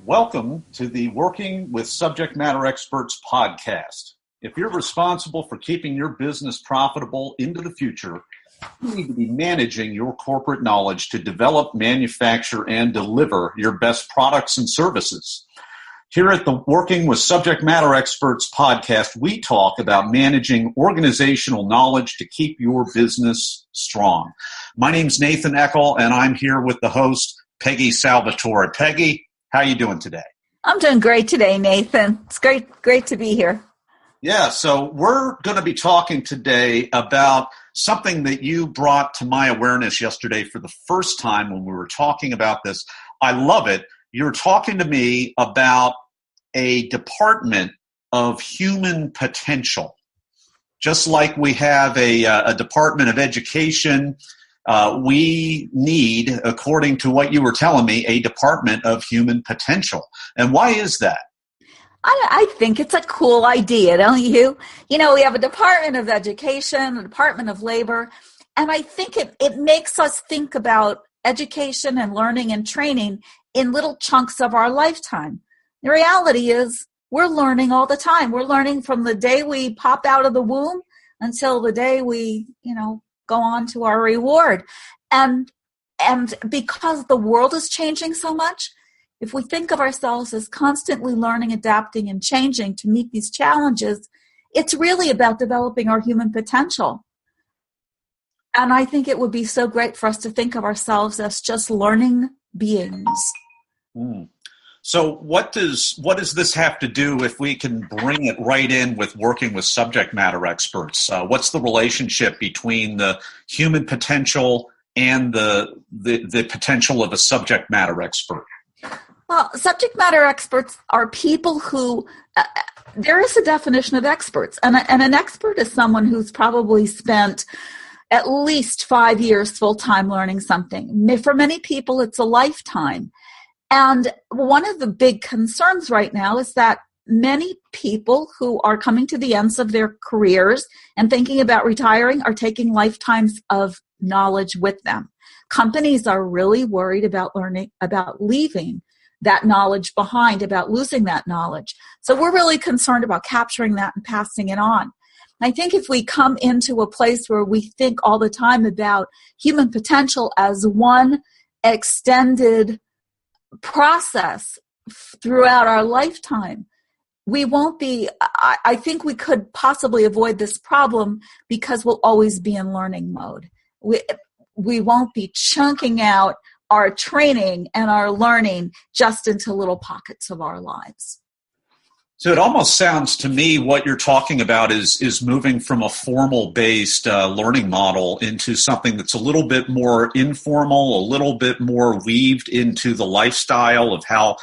Welcome to the Working with Subject Matter Experts podcast. If you're responsible for keeping your business profitable into the future, you need to be managing your corporate knowledge to develop, manufacture, and deliver your best products and services. Here at the Working with Subject Matter Experts podcast, we talk about managing organizational knowledge to keep your business strong. My name's Nathan Eckel, and I'm here with the host, Peggy Salvatore. Peggy, how are you doing today? I'm doing great today, Nathan. It's great to be here. Yeah, so we're going to be talking today about something that you brought to my awareness yesterday for the first time when we were talking about this. I love it. You're talking to me about a department of human potential. Just like we have a Department of Education, we need, according to what you were telling me, a Department of Human Potential. And why is that? I think it's a cool idea, don't you? You know, we have a Department of Education, a Department of Labor, and I think it makes us think about education and learning and training in little chunks of our lifetime. The reality is we're learning all the time. We're learning from the day we pop out of the womb until the day we, go on to our reward. And because the world is changing so much, if we think of ourselves as constantly learning, adapting, and changing to meet these challenges, it's really about developing our human potential. And I think it would be so great for us to think of ourselves as just learning beings. So what does this have to do if we can bring it right in with working with subject matter experts? What's the relationship between the human potential and the potential of a subject matter expert? Well, subject matter experts are people who, there is a definition of experts, and an expert is someone who's probably spent at least 5 years full-time learning something. For many people, it's a lifetime. And one of the big concerns right now is that many people who are coming to the ends of their careers and thinking about retiring are taking lifetimes of knowledge with them. Companies are really worried about leaving that knowledge behind, about losing that knowledge. So we're really concerned about capturing that and passing it on. I think if we come into a place where we think all the time about human potential as one extended process throughout our lifetime, we won't be, I think we could possibly avoid this problem because we'll always be in learning mode. We won't be chunking out our training and our learning just into little pockets of our lives. So it almost sounds to me what you're talking about is moving from a formal-based learning model into something that's a little bit more informal, a little bit more weaved into the lifestyle of how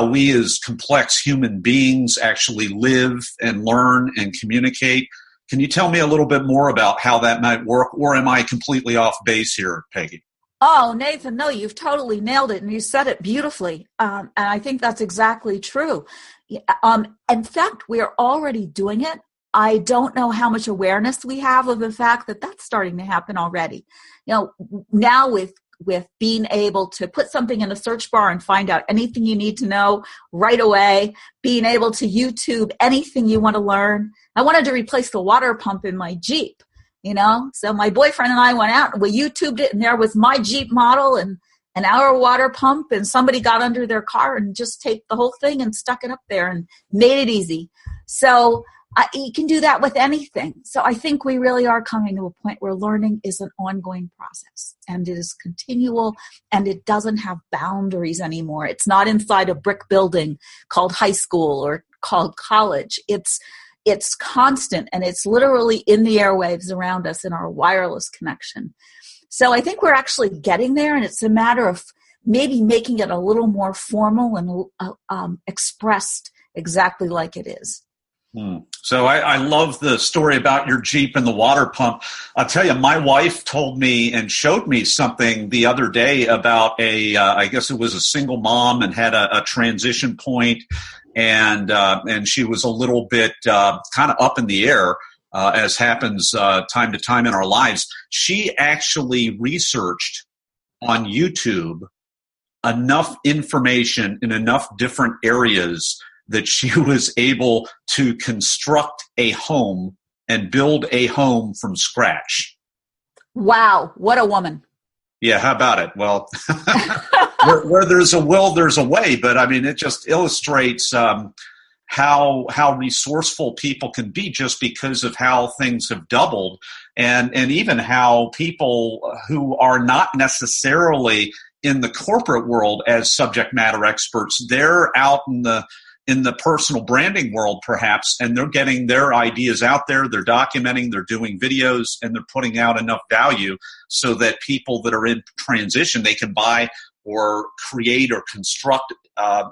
we as complex human beings actually live and learn and communicate. Can you tell me a little bit more about how that might work, or am I completely off base here, Peggy? Oh, Nathan, no, you've totally nailed it, and you said it beautifully, and I think that's exactly true. In fact, we are already doing it. I don't know how much awareness we have of the fact that that's starting to happen already. Now with being able to put something in a search bar and find out anything you need to know right away, being able to YouTube anything you want to learn. I wanted to replace the water pump in my Jeep. So my boyfriend and I went out and we YouTubed it, and there was my Jeep model and our water pump, and somebody got under their car and just taped the whole thing and stuck it up there and made it easy. So you can do that with anything. So I think we really are coming to a point where learning is an ongoing process, and it is continual, and it doesn't have boundaries anymore. It's not inside a brick building called high school or called college. It's constant, and it's literally in the airwaves around us in our wireless connection. So I think we're actually getting there, and it's a matter of maybe making it a little more formal and expressed exactly like it is. So I love the story about your Jeep and the water pump. I'll tell you, my wife told me and showed me something the other day about I guess it was a single mom and had a transition point, and she was a little bit kind of up in the air, as happens time to time in our lives. She actually researched on YouTube enough information in enough different areas that she was able to construct a home and build a home from scratch. Wow, what a woman. Yeah, how about it? Well, where there's a will, there's a way. But I mean, it just illustrates how resourceful people can be just because of how things have doubled, and even how people who are not necessarily in the corporate world as subject matter experts, they're out in the personal branding world perhaps, and they're getting their ideas out there, they're documenting, they're doing videos, and they're putting out enough value so that people that are in transition, they can buy or create or construct a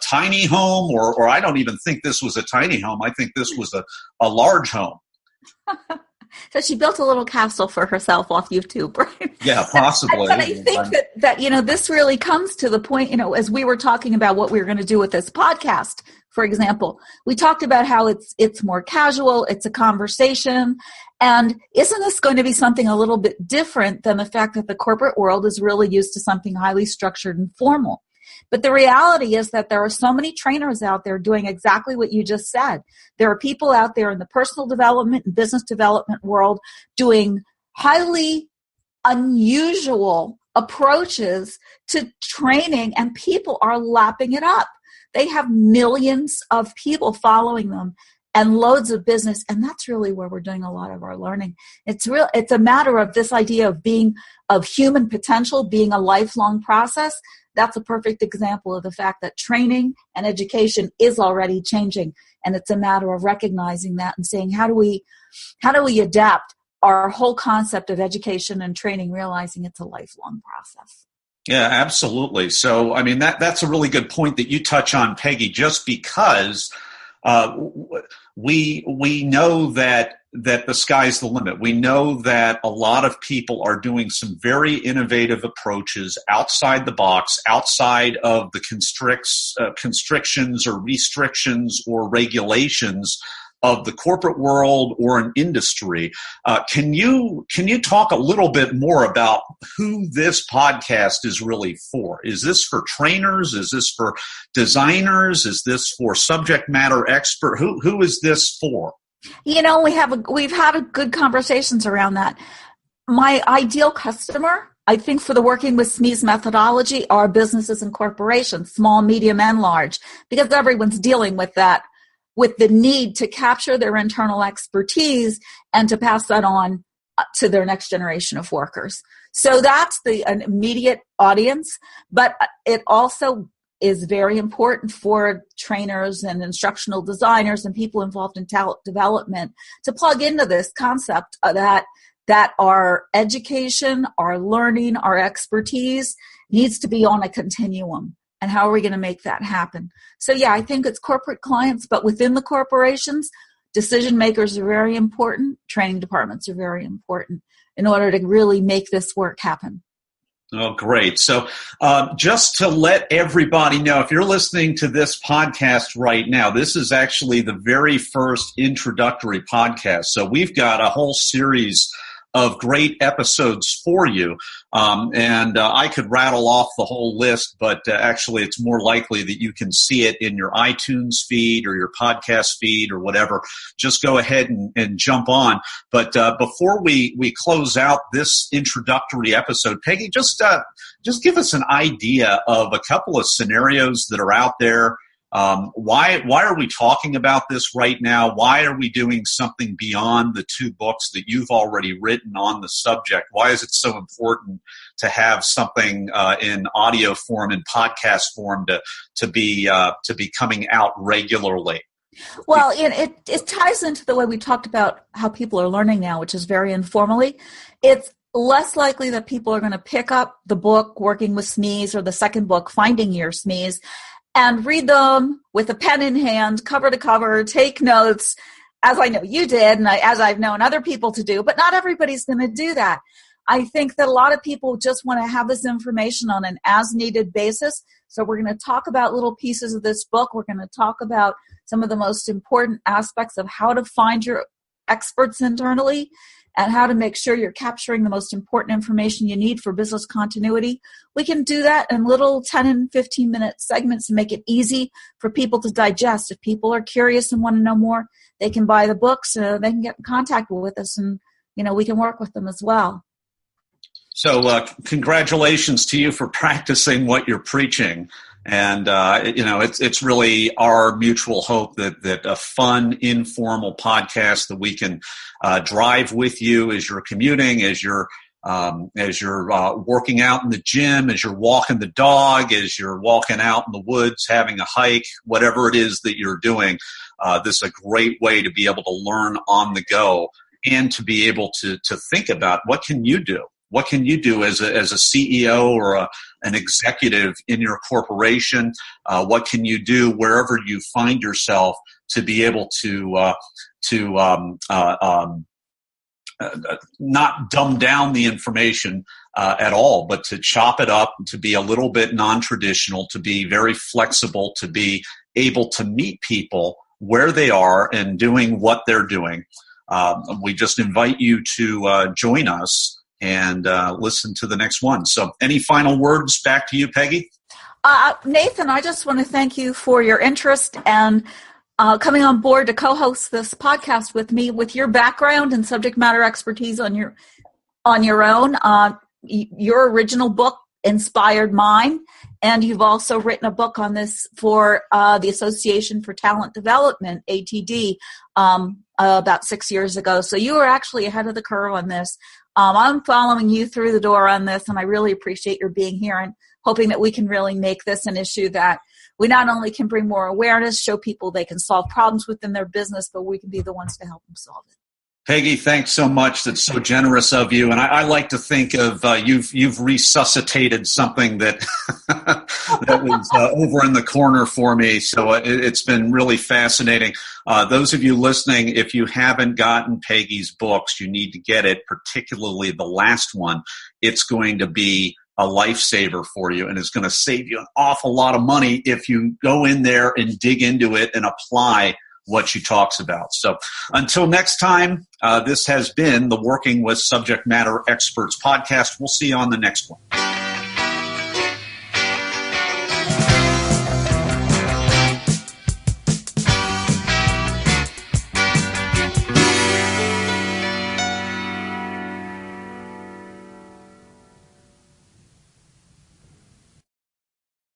tiny home, or I don't even think this was a tiny home. I think this was a large home. So she built a little castle for herself off YouTube, right? Yeah, possibly. But I think that this really comes to the point, as we were talking about what we were going to do with this podcast, for example, we talked about how it's more casual, it's a conversation, and isn't this going to be something a little bit different than the fact that the corporate world is really used to something highly structured and formal? But the reality is that there are so many trainers out there doing exactly what you just said. There are people out there in the personal development and business development world doing highly unusual approaches to training, and people are lapping it up. They have millions of people following them and loads of business, and that's really where we're doing a lot of our learning. It's a matter of this idea of human potential being a lifelong process. That's a perfect example of the fact that training and education is already changing, and it's a matter of recognizing that and saying, how do we adapt our whole concept of education and training, realizing it's a lifelong process. Yeah, absolutely. So, I mean, that's a really good point that you touch on, Peggy, just because we know that the sky's the limit. We know that a lot of people are doing some very innovative approaches outside the box, outside of the constrictions or restrictions or regulations of the corporate world or an industry. Can you talk a little bit more about who this podcast is really for? Is this for trainers? Is this for designers? Is this for subject matter expert? Who is this for? We've had good conversations around that. My ideal customer, I think, for the working with SMEs methodology are businesses and corporations, small, medium, and large, because everyone's dealing with that, with the need to capture their internal expertise and to pass that on to their next generation of workers. So that's an immediate audience, but it also is very important for trainers and instructional designers and people involved in talent development to plug into this concept that our education, our learning, our expertise needs to be on a continuum. And how are we going to make that happen? So yeah, I think it's corporate clients, but within the corporations, decision makers are very important. Training departments are very important in order to really make this work happen. Oh, great. So just to let everybody know, if you're listening to this podcast right now, this is actually the very first introductory podcast. So we've got a whole series of great episodes for you. And I could rattle off the whole list, but actually it's more likely that you can see it in your iTunes feed or your podcast feed or whatever. Just go ahead and jump on. But before we close out this introductory episode, Peggy, just give us an idea of a couple of scenarios that are out there. Why are we talking about this right now? Why are we doing something beyond the 2 books that you've already written on the subject? Why is it so important to have something in audio form and podcast form to be coming out regularly? Well, it ties into the way we talked about how people are learning now, which is very informally. It's less likely that people are going to pick up the book, Working with SMEs, or the second book, Finding Your SMEs, and read them with a pen in hand, cover to cover, take notes, as I know you did, and as I've known other people to do, but not everybody's going to do that. I think that a lot of people just want to have this information on an as-needed basis, so we're going to talk about little pieces of this book. We're going to talk about some of the most important aspects of how to find your experts internally, and how to make sure you're capturing the most important information you need for business continuity, we can do that in little 10 and 15-minute segments and make it easy for people to digest. If people are curious and want to know more, they can buy the books, they can get in contact with us, and we can work with them as well. So congratulations to you for practicing what you're preaching. And, it's really our mutual hope that a fun, informal podcast that we can drive with you as you're commuting, as you're working out in the gym, as you're walking the dog, as you're walking out in the woods, having a hike, whatever it is that you're doing. This is a great way to be able to learn on the go and to be able to think about what can you do? What can you do as a CEO or an executive in your corporation? What can you do wherever you find yourself to be able to not dumb down the information at all, but to chop it up, to be a little bit non-traditional, to be very flexible, to be able to meet people where they are and doing what they're doing. We just invite you to join us and listen to the next one. So any final words back to you, Peggy? Nathan, I just want to thank you for your interest and coming on board to co-host this podcast with me. With your background and subject matter expertise on your own, your original book inspired mine, and you've also written a book on this for the Association for Talent Development, ATD, about 6 years ago. So you were actually ahead of the curve on this. I'm following you through the door on this, and I really appreciate your being here and hoping that we can really make this an issue that we not only can bring more awareness, show people they can solve problems within their business, but we can be the ones to help them solve it. Peggy, thanks so much. That's so generous of you. And I like to think of you've resuscitated something that that was over in the corner for me. So it's been really fascinating. Those of you listening, if you haven't gotten Peggy's books, you need to get it, particularly the last one. It's going to be a lifesaver for you, and it's going to save you an awful lot of money if you go in there and dig into it and apply what she talks about. So until next time, this has been the Working with Subject Matter Experts podcast. We'll see you on the next one.